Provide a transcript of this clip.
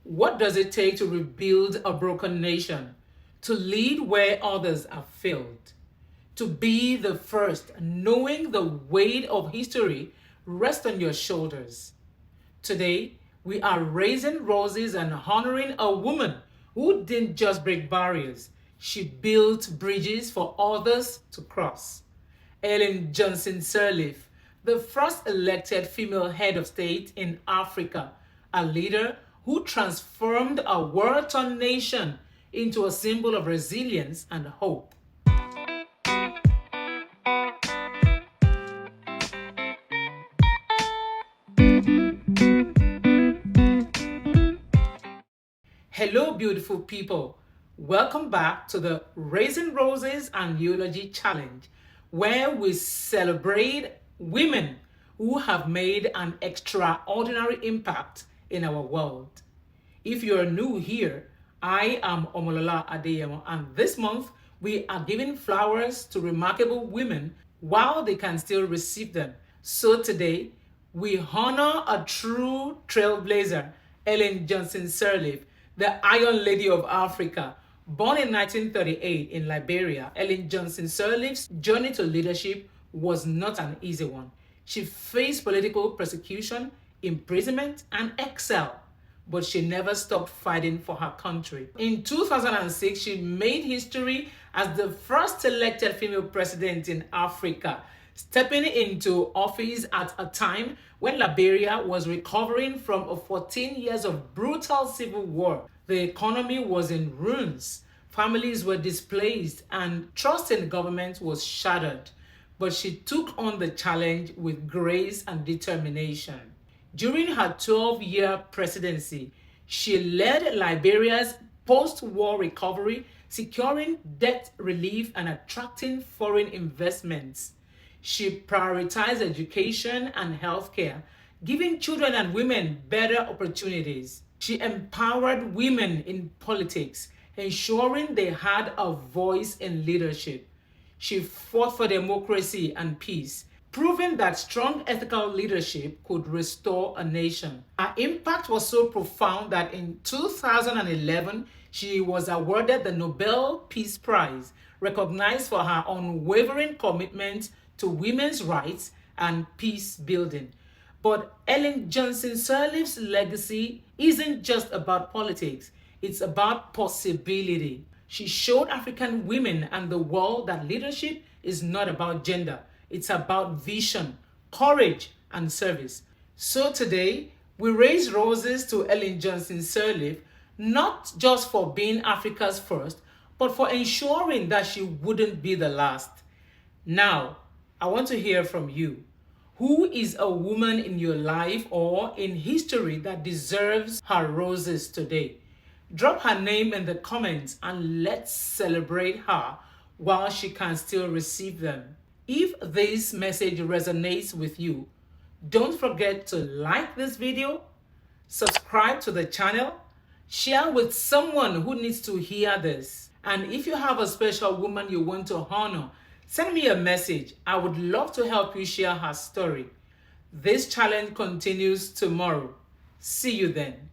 What does it take to rebuild a broken nation? To lead where others have failed? To be the first, knowing the weight of history rests on your shoulders? Today, we are raising roses and honoring a woman who didn't just break barriers, she built bridges for others to cross. Ellen Johnson Sirleaf, the first elected female head of state in Africa, a leader who transformed a war-torn nation into a symbol of resilience and hope. Hello, beautiful people. Welcome back to the Raising Roses and Eulogy Challenge, where we celebrate women who have made an extraordinary impact in our world. If you're new here, I am Omolola Adeyemo, and this month we are giving flowers to remarkable women while they can still receive them. So today, we honor a true trailblazer, Ellen Johnson Sirleaf, the Iron Lady of Africa. Born in 1938 in Liberia, Ellen Johnson Sirleaf's journey to leadership was not an easy one. She faced political persecution, imprisonment, and exile, but she never stopped fighting for her country. In 2006, she made history as the first elected female president in Africa, stepping into office at a time when Liberia was recovering from 14 years of brutal civil war. The economy was in ruins, families were displaced, and trust in government was shattered. But she took on the challenge with grace and determination. During her 12-year presidency, she led Liberia's post-war recovery, securing debt relief and attracting foreign investments. She prioritized education and healthcare, giving children and women better opportunities. She empowered women in politics, ensuring they had a voice in leadership. She fought for democracy and peace, proving that strong ethical leadership could restore a nation. Her impact was so profound that in 2011, she was awarded the Nobel Peace Prize, recognized for her unwavering commitment to women's rights and peace building. But Ellen Johnson Sirleaf's legacy isn't just about politics, it's about possibility. She showed African women and the world that leadership is not about gender, it's about vision, courage, and service. So today, we raise roses to Ellen Johnson Sirleaf, not just for being Africa's first, but for ensuring that she wouldn't be the last. Now, I want to hear from you. Who is a woman in your life or in history that deserves her roses today? Drop her name in the comments and let's celebrate her while she can still receive them. If this message resonates with you, don't forget to like this video, subscribe to the channel, share with someone who needs to hear this. And if you have a special woman you want to honor, send me a message. I would love to help you share her story. This challenge continues tomorrow. See you then.